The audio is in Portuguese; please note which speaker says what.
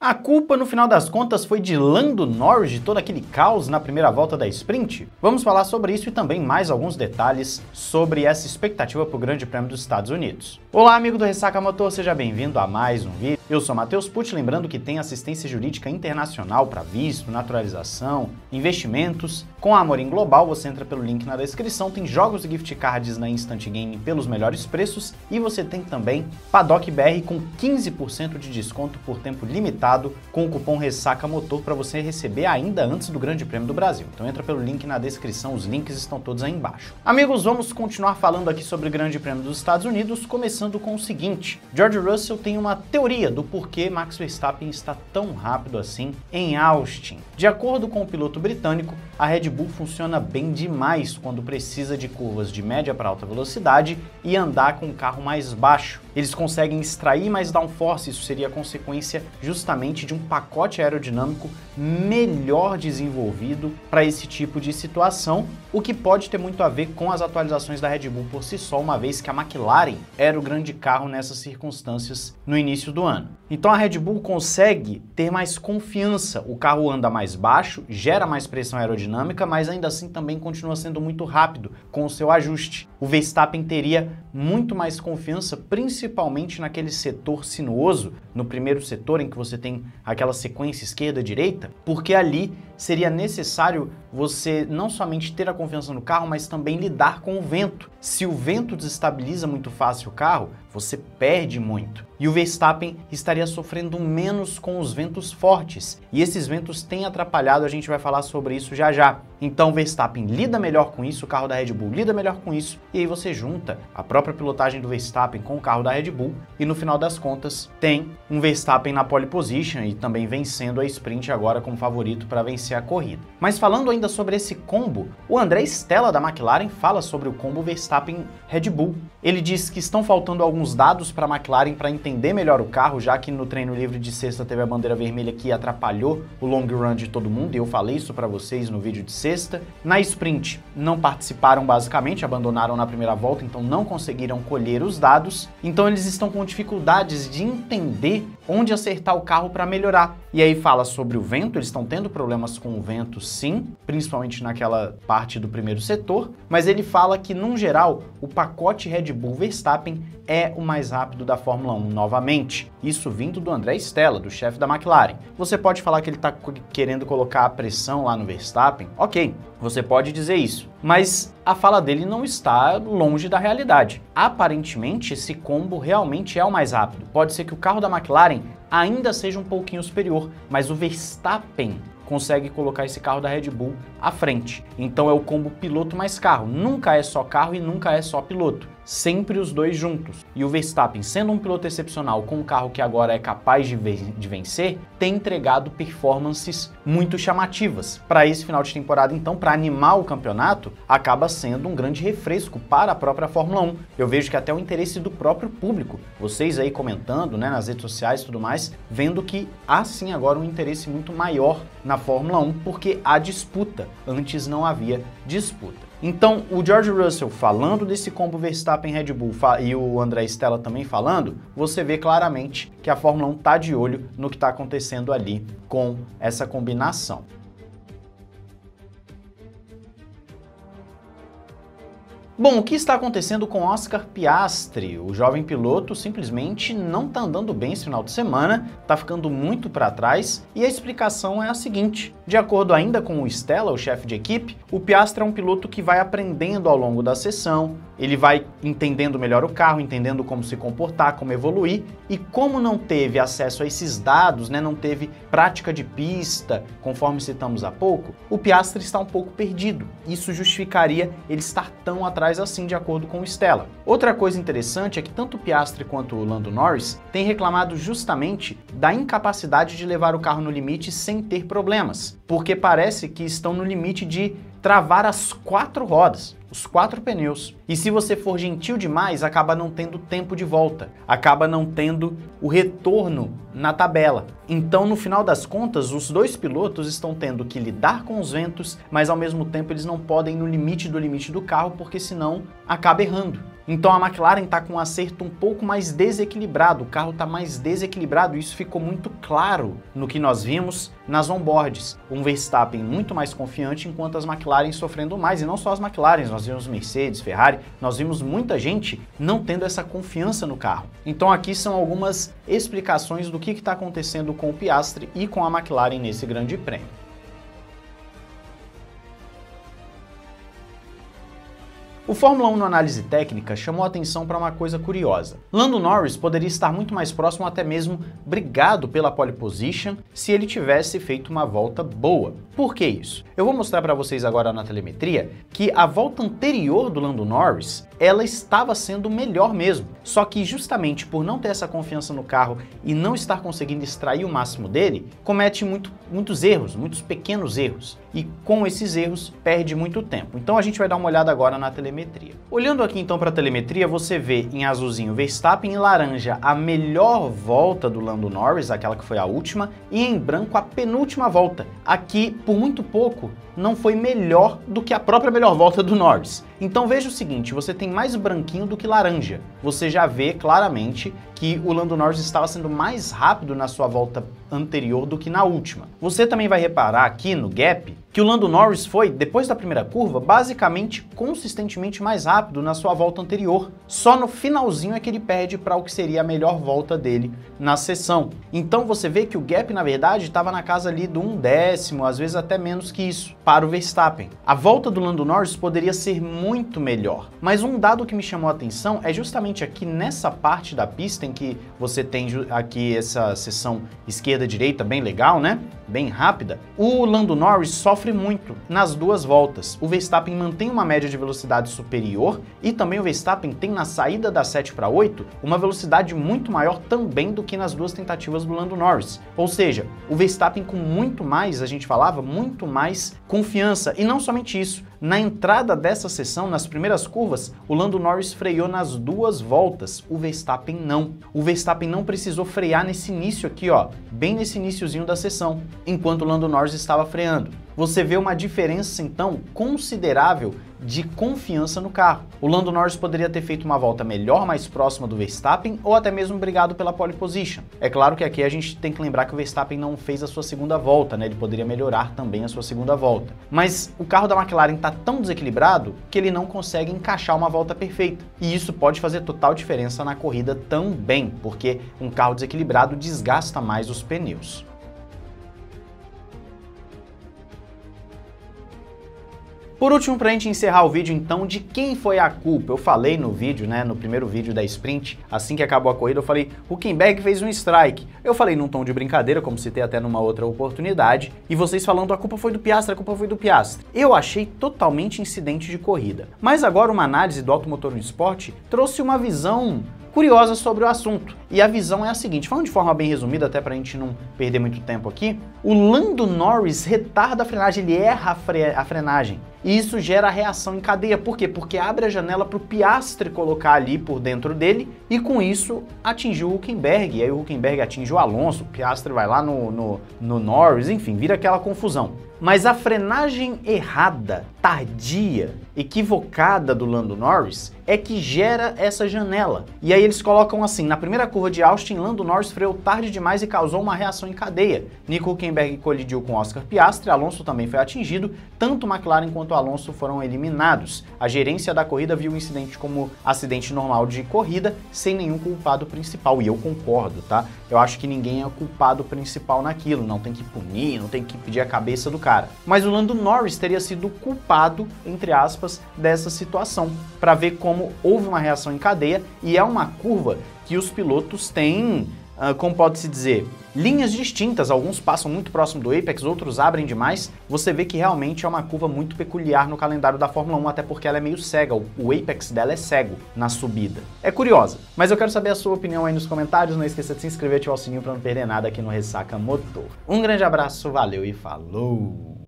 Speaker 1: A culpa, no final das contas, foi de Lando Norris, de todo aquele caos na primeira volta da sprint? Vamos falar sobre isso e também mais alguns detalhes sobre essa expectativa para o Grande Prêmio dos Estados Unidos. Olá, amigo do Ressaca Motor, seja bem-vindo a mais um vídeo. Eu sou Matheus Pucci, lembrando que tem assistência jurídica internacional para visto, naturalização, investimentos. Com a Amorim Global, você entra pelo link na descrição, tem jogos e gift cards na Instant Game pelos melhores preços e você tem também Paddock BR com 15% de desconto por tempo limitado com o cupom Ressaca Motor para você receber ainda antes do Grande Prêmio do Brasil. Então entra pelo link na descrição, os links estão todos aí embaixo. Amigos, vamos continuar falando aqui sobre o Grande Prêmio dos Estados Unidos, começando com o seguinte: George Russell tem uma teoria do porquê Max Verstappen está tão rápido assim em Austin. De acordo com o piloto britânico, a Red Bull funciona bem demais quando precisa de curvas de média para alta velocidade e andar com um carro mais baixo. Eles conseguem extrair mais downforce, isso seria consequência justamente de um pacote aerodinâmico melhor desenvolvido para esse tipo de situação, o que pode ter muito a ver com as atualizações da Red Bull por si só, uma vez que a McLaren era o grande carro nessas circunstâncias no início do ano. Então a Red Bull consegue ter mais confiança, o carro anda mais baixo, gera mais pressão aerodinâmica, mas ainda assim também continua sendo muito rápido com o seu ajuste. O Verstappen teria muito mais confiança, principalmente naquele setor sinuoso, no primeiro setor em que você tem aquela sequência esquerda-direita, porque ali seria necessário você não somente ter a confiança no carro, mas também lidar com o vento. Se o vento desestabiliza muito fácil o carro, você perde muito. E o Verstappen estaria sofrendo menos com os ventos fortes. E esses ventos têm atrapalhado, a gente vai falar sobre isso já já. Então o Verstappen lida melhor com isso, o carro da Red Bull lida melhor com isso, e aí você junta a própria pilotagem do Verstappen com o carro da Red Bull, e no final das contas tem um Verstappen na pole position e também vencendo a sprint agora como favorito para vencer a corrida. Mas falando ainda sobre esse combo, o André Stella da McLaren fala sobre o combo Verstappen-Red Bull. Ele diz que estão faltando alguns dados para a McLaren para entender melhor o carro, já que no treino livre de sexta teve a bandeira vermelha que atrapalhou o long run de todo mundo, e eu falei isso para vocês no vídeo de sexta. Na sprint não participaram basicamente, abandonaram na primeira volta, então não conseguiram colher os dados, então eles estão com dificuldades de entender onde acertar o carro para melhorar. E aí fala sobre o vento, eles estão tendo problemas com o vento sim, principalmente naquela parte do primeiro setor, mas ele fala que, num geral, o pacote Red Bull Verstappen é o mais rápido da Fórmula 1 novamente. Isso vindo do André Stella, do chefe da McLaren. Você pode falar que ele está querendo colocar a pressão lá no Verstappen, ok, você pode dizer isso, mas a fala dele não está longe da realidade. Aparentemente, esse combo realmente é o mais rápido. Pode ser que o carro da McLaren ainda seja um pouquinho superior, mas o Verstappen consegue colocar esse carro da Red Bull à frente. Então é o combo piloto mais carro. Nunca é só carro e nunca é só piloto. Sempre os dois juntos. E o Verstappen, sendo um piloto excepcional com um carro que agora é capaz de vencer, tem entregado performances muito chamativas. Para esse final de temporada, então, para animar o campeonato, acaba sendo um grande refresco para a própria Fórmula 1. Eu vejo que até o interesse do próprio público, vocês aí comentando, né, nas redes sociais e tudo mais, vendo que há sim agora um interesse muito maior na Fórmula 1, porque há disputa. Antes não havia disputa. Então, o George Russell falando desse combo Verstappen-Red Bull e o André Stella também falando, você vê claramente que a Fórmula 1 está de olho no que está acontecendo ali com essa combinação. Bom, o que está acontecendo com Oscar Piastri? O jovem piloto simplesmente não está andando bem esse final de semana, está ficando muito para trás, e a explicação é a seguinte: de acordo ainda com o Stella, o chefe de equipe, o Piastri é um piloto que vai aprendendo ao longo da sessão, ele vai entendendo melhor o carro, entendendo como se comportar, como evoluir, e como não teve acesso a esses dados, né, não teve prática de pista, conforme citamos há pouco, o Piastri está um pouco perdido. Isso justificaria ele estar tão atrás assim, de acordo com o Stella. Outra coisa interessante é que tanto o Piastri quanto o Lando Norris têm reclamado justamente da incapacidade de levar o carro no limite sem ter problemas, porque parece que estão no limite de travar as 4 rodas, os 4 pneus. E se você for gentil demais, acaba não tendo tempo de volta, acaba não tendo o retorno na tabela. Então, no final das contas, os dois pilotos estão tendo que lidar com os ventos, mas ao mesmo tempo eles não podem ir no limite do carro, porque senão acaba errando. Então a McLaren está com um acerto um pouco mais desequilibrado, o carro está mais desequilibrado, e isso ficou muito claro no que nós vimos nas onboards. Um Verstappen muito mais confiante, enquanto as McLaren sofrendo mais, e não só as McLaren, nós vimos Mercedes, Ferrari, nós vimos muita gente não tendo essa confiança no carro. Então aqui são algumas explicações do que está acontecendo com o Piastri e com a McLaren nesse grande prêmio. O Fórmula 1 no análise técnica chamou a atenção para uma coisa curiosa. Lando Norris poderia estar muito mais próximo, até mesmo brigado pela pole position, se ele tivesse feito uma volta boa. Por que isso? Eu vou mostrar para vocês agora na telemetria que a volta anterior do Lando Norris, ela estava sendo melhor mesmo. Só que justamente por não ter essa confiança no carro e não estar conseguindo extrair o máximo dele, comete muitos erros, muitos pequenos erros. E com esses erros, perde muito tempo. Então a gente vai dar uma olhada agora na telemetria. Olhando aqui então para a telemetria, você vê em azulzinho Verstappen, em laranja a melhor volta do Lando Norris, aquela que foi a última, e em branco a penúltima volta. Aqui, por muito pouco, não foi melhor do que a própria melhor volta do Norris. Então veja o seguinte, você tem mais branquinho do que laranja. Você já vê claramente que o Lando Norris estava sendo mais rápido na sua volta anterior do que na última. Você também vai reparar aqui no gap que o Lando Norris foi, depois da primeira curva, basicamente consistentemente mais rápido na sua volta anterior. Só no finalzinho é que ele perde para o que seria a melhor volta dele na sessão. Então você vê que o gap, na verdade, estava na casa ali do 1/10, às vezes até menos que isso, para o Verstappen. A volta do Lando Norris poderia ser muito melhor, mas um dado que me chamou a atenção é justamente aqui nessa parte da pista em que você tem aqui essa seção esquerda-direita bem legal, né? Bem rápida. O Lando Norris sofre muito nas duas voltas. O Verstappen mantém uma média de velocidade superior e também o Verstappen tem na saída da 7 para 8 uma velocidade muito maior também do que nas duas tentativas do Lando Norris. Ou seja, o Verstappen com muito mais, a gente falava, muito mais confiança. E não somente isso, na entrada dessa sessão, nas primeiras curvas, o Lando Norris freou nas duas voltas, o Verstappen não. O Verstappen não precisou frear nesse início aqui, ó, bem nesse iniciozinho da sessão, enquanto o Lando Norris estava freando. Você vê uma diferença, então, considerável de confiança no carro. O Lando Norris poderia ter feito uma volta melhor, mais próxima do Verstappen, ou até mesmo brigado pela pole position. É claro que aqui a gente tem que lembrar que o Verstappen não fez a sua segunda volta, né? Ele poderia melhorar também a sua segunda volta. Mas o carro da McLaren está tão desequilibrado que ele não consegue encaixar uma volta perfeita. E isso pode fazer total diferença na corrida também, porque um carro desequilibrado desgasta mais os pneus. Por último, pra gente encerrar o vídeo, então, de quem foi a culpa? Eu falei no vídeo, né, no primeiro vídeo da sprint, assim que acabou a corrida, eu falei, Hülkenberg fez um strike. Eu falei num tom de brincadeira, como citei até numa outra oportunidade, e vocês falando, a culpa foi do Piastri, a culpa foi do Piastri. Eu achei totalmente incidente de corrida. Mas agora uma análise do Automotor no Esporte trouxe uma visão curiosa sobre o assunto. E a visão é a seguinte, falando de forma bem resumida, até pra gente não perder muito tempo aqui, o Lando Norris retarda a frenagem, ele erra a frenagem. E isso gera reação em cadeia. Por quê? Porque abre a janela para o Piastri colocar ali por dentro dele e com isso atingiu o Hülkenberg. E aí o Hülkenberg atinge o Alonso, o Piastri vai lá no Norris, enfim, vira aquela confusão. Mas a frenagem errada, tardia, equivocada do Lando Norris é que gera essa janela. E aí eles colocam assim, na primeira curva de Austin, Lando Norris freou tarde demais e causou uma reação em cadeia. Nico Hülkenberg colidiu com Oscar Piastri, Alonso também foi atingido, tanto McLaren quanto Alonso foram eliminados. A gerência da corrida viu o incidente como acidente normal de corrida, sem nenhum culpado principal, e eu concordo, tá? Eu acho que ninguém é o culpado principal naquilo, não tem que punir, não tem que pedir a cabeça do cara. Mas o Lando Norris teria sido culpado, entre aspas, dessa situação, para ver como houve uma reação em cadeia, e é uma curva que os pilotos têm, como pode-se dizer, linhas distintas, alguns passam muito próximo do Apex, outros abrem demais. Você vê que realmente é uma curva muito peculiar no calendário da Fórmula 1, até porque ela é meio cega, o Apex dela é cego na subida. É curiosa, mas eu quero saber a sua opinião aí nos comentários, não esqueça de se inscrever e ativar o sininho para não perder nada aqui no Ressaca Motor. Um grande abraço, valeu e falou!